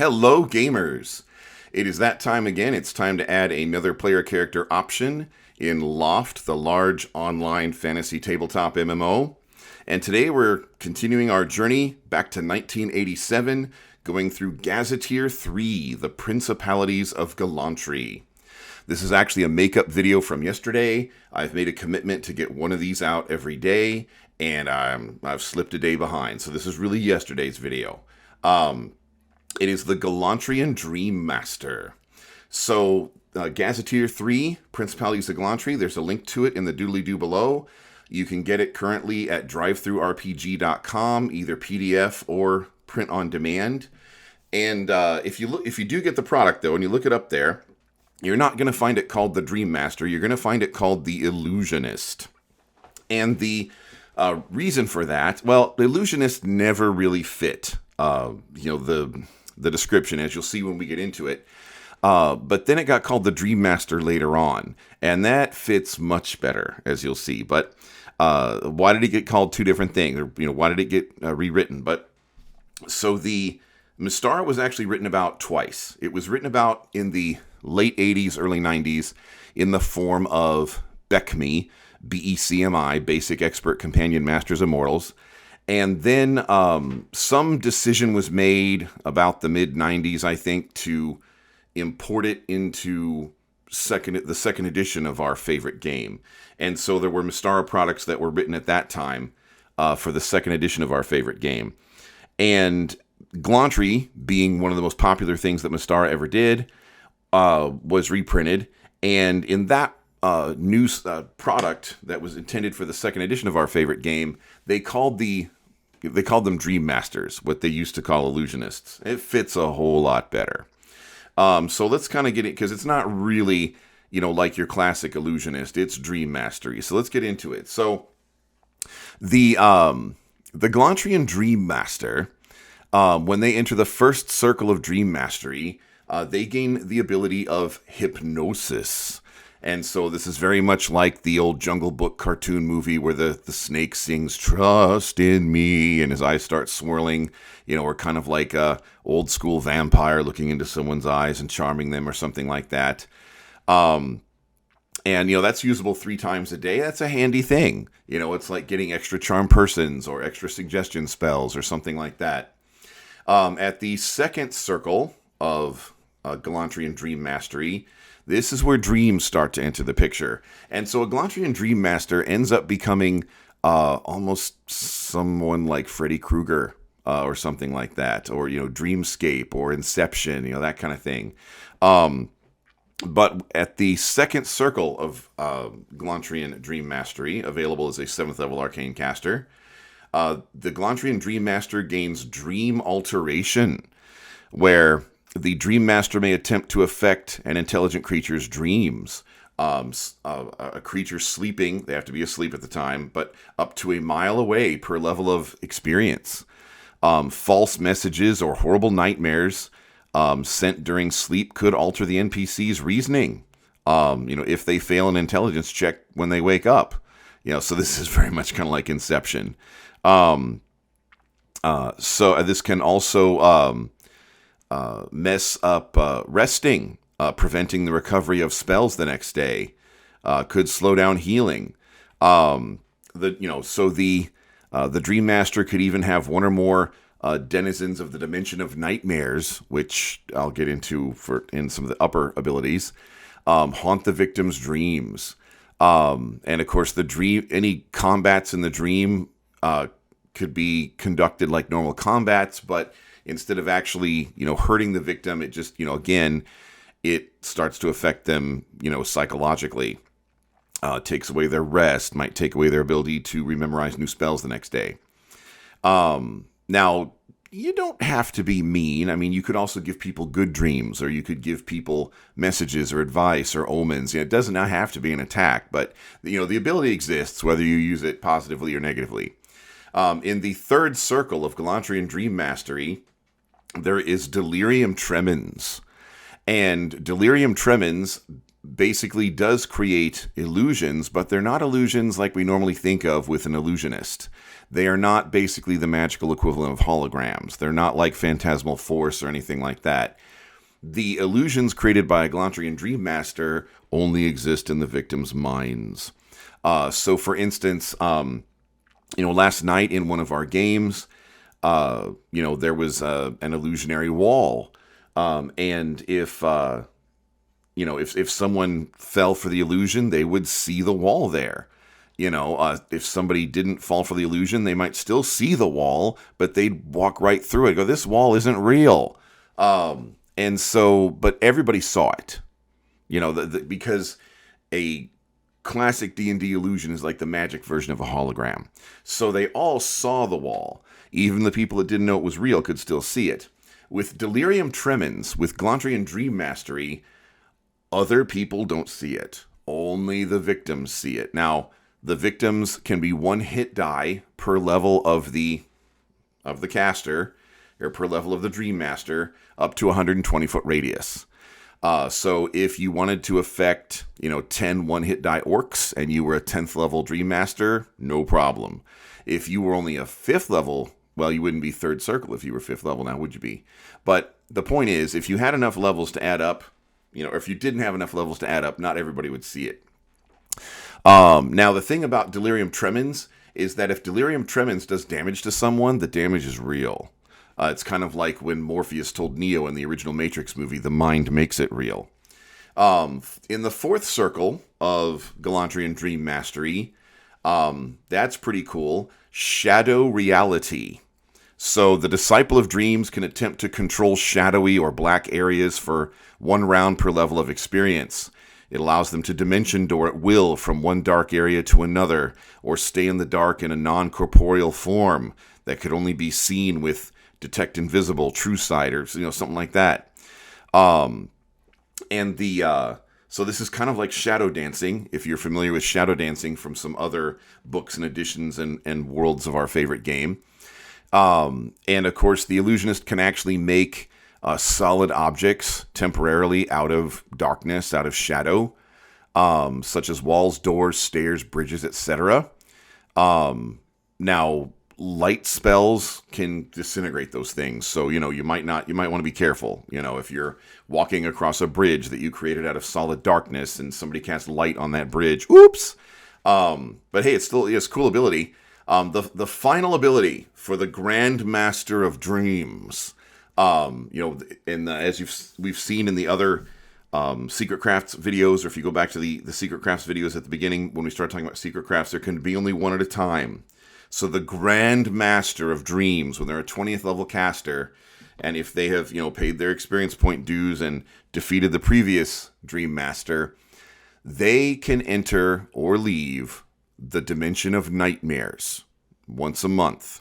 Hello, gamers! It is that time again. It's time to add another player character option in LOFT, the large online fantasy tabletop MMO. And today we're continuing our journey back to 1987, going through Gazetteer 3, the Principalities of Glantrian. This is actually a makeup video from yesterday. I've made a commitment to get one of these out every day, and I've slipped a day behind. So this is really yesterday's video. It is the Glantrian Dream Master. So Gazetteer 3, Principalities of Glantrian, there's a link to it in the doodly-doo below. You can get it currently at drivethrurpg.com, either PDF or print on demand. And if you do get the product, though, and you look it up there, you're not going to find it called the Dream Master. You're going to find it called the Illusionist. And the reason for that, well, the Illusionist never really fit, the description, as you'll see when we get into it. But then it got called the Dream Master later on, and that fits much better, as you'll see. But why did it get called two different things? Or, why did it get rewritten? But so the Mystara was actually written about twice. It was written about in the late 80s, early 90s, in the form of BECMI, BECMI, Basic Expert Companion Masters of Mortals. And then some decision was made about the mid-90s, I think, to import it into the second edition of our favorite game. And so there were Mystara products that were written at that time for the second edition of our favorite game. And Glantrian, being one of the most popular things that Mystara ever did, was reprinted. And in that new product that was intended for the second edition of our favorite game, they called them Dream Masters, what they used to call Illusionists. It fits a whole lot better. So let's kind of get it, because it's not really, like your classic Illusionist. It's Dream Mastery. So let's get into it. So the Glantrian Dream Master, when they enter the first circle of Dream Mastery, they gain the ability of hypnosis. And so this is very much like the old Jungle Book cartoon movie where the snake sings, "Trust in me," and his eyes start swirling, or kind of like a old school vampire looking into someone's eyes and charming them or something like that. And, that's usable 3 times a day. That's a handy thing. It's like getting extra charm persons or extra suggestion spells or something like that. At the second circle of Glantrian Dream Mastery, this is where dreams start to enter the picture. And so a Glantrian Dream Master ends up becoming almost someone like Freddy Krueger or something like that, or, Dreamscape or Inception, that kind of thing. But at the second circle of Glantrian Dream Mastery, available as a 7th level arcane caster, the Glantrian Dream Master gains Dream Alteration, where the Dream Master may attempt to affect an intelligent creature's dreams. A creature sleeping, they have to be asleep at the time, but up to a mile away per level of experience. False messages or horrible nightmares sent during sleep could alter the NPC's reasoning, if they fail an intelligence check when they wake up. So this is very much kind of like Inception. So this can also mess up resting, preventing the recovery of spells the next day, could slow down healing. The Dream Master could even have one or more denizens of the dimension of nightmares, which I'll get into in some of the upper abilities, haunt the victim's dreams. And of course, any combats in the dream could be conducted like normal combats, but instead of actually, hurting the victim, it just, again, it starts to affect them, psychologically. Takes away their rest, might take away their ability to rememorize new spells the next day. Now, you don't have to be mean. I mean, you could also give people good dreams, or you could give people messages or advice or omens. It does not have to be an attack, but, the ability exists whether you use it positively or negatively. In the third circle of Glantrian Dream Mastery, there is Delirium Tremens. And Delirium Tremens basically does create illusions, but they're not illusions like we normally think of with an illusionist. They are not basically the magical equivalent of holograms. They're not like phantasmal force or anything like that. The illusions created by a Glantrian Dream Master only exist in the victim's minds. So, for instance, last night in one of our games, there was an illusionary wall, and if someone fell for the illusion, they would see the wall there. If somebody didn't fall for the illusion, they might still see the wall, but they'd walk right through it. Go, this wall isn't real. And so, but everybody saw it, because a classic D&D illusion is like the magic version of a hologram. So they all saw the wall. Even the people that didn't know it was real could still see it. With Delirium Tremens, with Glantrian Dream Mastery, other people don't see it. Only the victims see it. Now, the victims can be one hit die per level of the caster, or per level of the Dream Master, up to 120-foot radius. So if you wanted to affect, 10 one-hit die orcs, and you were a 10th level Dream Master, no problem. If you were only a 5th level, well, you wouldn't be 3rd circle if you were 5th level now, would you be? But the point is, if you had enough levels to add up, or if you didn't have enough levels to add up, not everybody would see it. Now, the thing about Delirium Tremens is that if Delirium Tremens does damage to someone, the damage is real. It's kind of like when Morpheus told Neo in the original Matrix movie, the mind makes it real. In the 4th circle of Glantrian Dream Mastery, that's pretty cool. Shadow Reality. So the Disciple of Dreams can attempt to control shadowy or black areas for 1 round per level of experience. It allows them to dimension door at will from one dark area to another, or stay in the dark in a non-corporeal form that could only be seen with Detect Invisible, True Sight, or something like that. So this is kind of like shadow dancing, if you're familiar with shadow dancing from some other books and editions and worlds of our favorite game. And of course, the illusionist can actually make solid objects temporarily out of darkness, out of shadow, such as walls, doors, stairs, bridges, etc. Now, light spells can disintegrate those things, so you might want to be careful. If you're walking across a bridge that you created out of solid darkness and somebody casts light on that bridge, oops. But hey, it's a cool ability. The final ability for the Grand Master of Dreams. As we've seen in the other Secret Crafts videos, or if you go back to the Secret Crafts videos at the beginning, when we start talking about Secret Crafts, there can be only one at a time. So the Grand Master of Dreams, when they're a 20th level caster, and if they have, paid their experience point dues and defeated the previous Dream Master, they can enter or leave the Dimension of Nightmares once a month.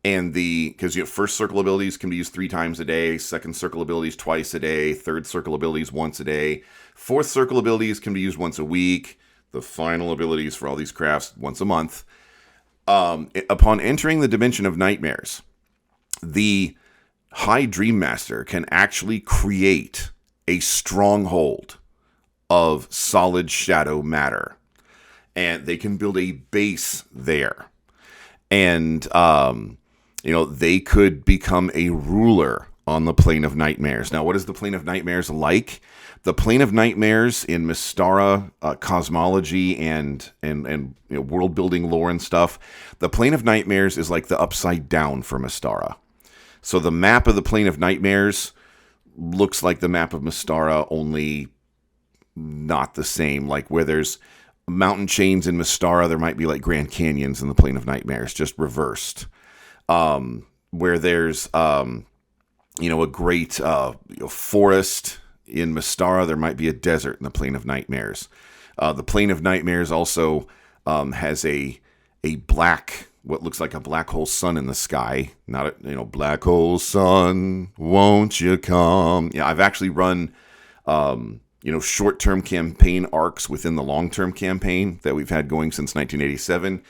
And because first circle abilities can be used 3 times a day, second circle abilities twice a day, third circle abilities once a day, fourth circle abilities can be used once a week, the final abilities for all these crafts once a month. Upon entering the Dimension of Nightmares, the High Dream Master can actually create a stronghold of solid shadow matter, and they can build a base there. And they could become a ruler on the Plane of Nightmares. Now, what is the Plane of Nightmares like? The Plane of Nightmares in Mystara cosmology and world building lore and stuff, the Plane of Nightmares is like the upside down for Mystara. So the map of the Plane of Nightmares looks like the map of Mystara, only not the same. Like where there's mountain chains in Mystara, there might be like Grand Canyons in the Plane of Nightmares, just reversed. Where there's a great forest in Mystara, there might be a desert in the Plane of Nightmares. The Plane of Nightmares also has a black, what looks like a black hole sun in the sky. Not a black hole sun, won't you come? Yeah, I've actually run short-term campaign arcs within the long-term campaign that we've had going since 1987.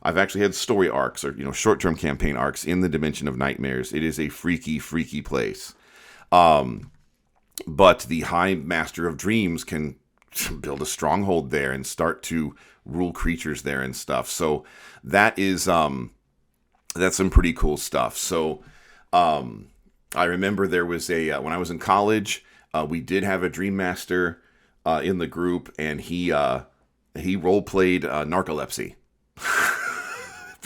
I've actually had story arcs or short-term campaign arcs in the Dimension of Nightmares. It is a freaky, freaky place. but the High Master of Dreams can build a stronghold there and start to rule creatures there and stuff. So that is that's some pretty cool stuff. So I remember there was a when I was in college, we did have a Dream Master in the group, and he role played narcolepsy.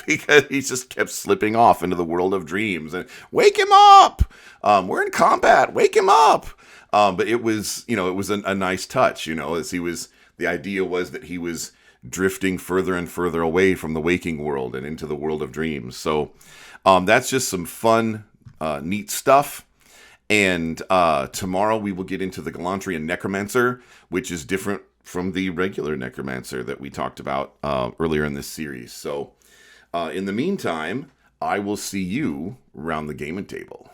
Because he just kept slipping off into the world of dreams and wake him up. We're in combat. Wake him up. But it was, it was a nice touch, as the idea was that he was drifting further and further away from the waking world and into the world of dreams. So that's just some fun, neat stuff. And tomorrow we will get into the Glantrian Necromancer, which is different from the regular Necromancer that we talked about earlier in this series. So in the meantime, I will see you around the gaming table.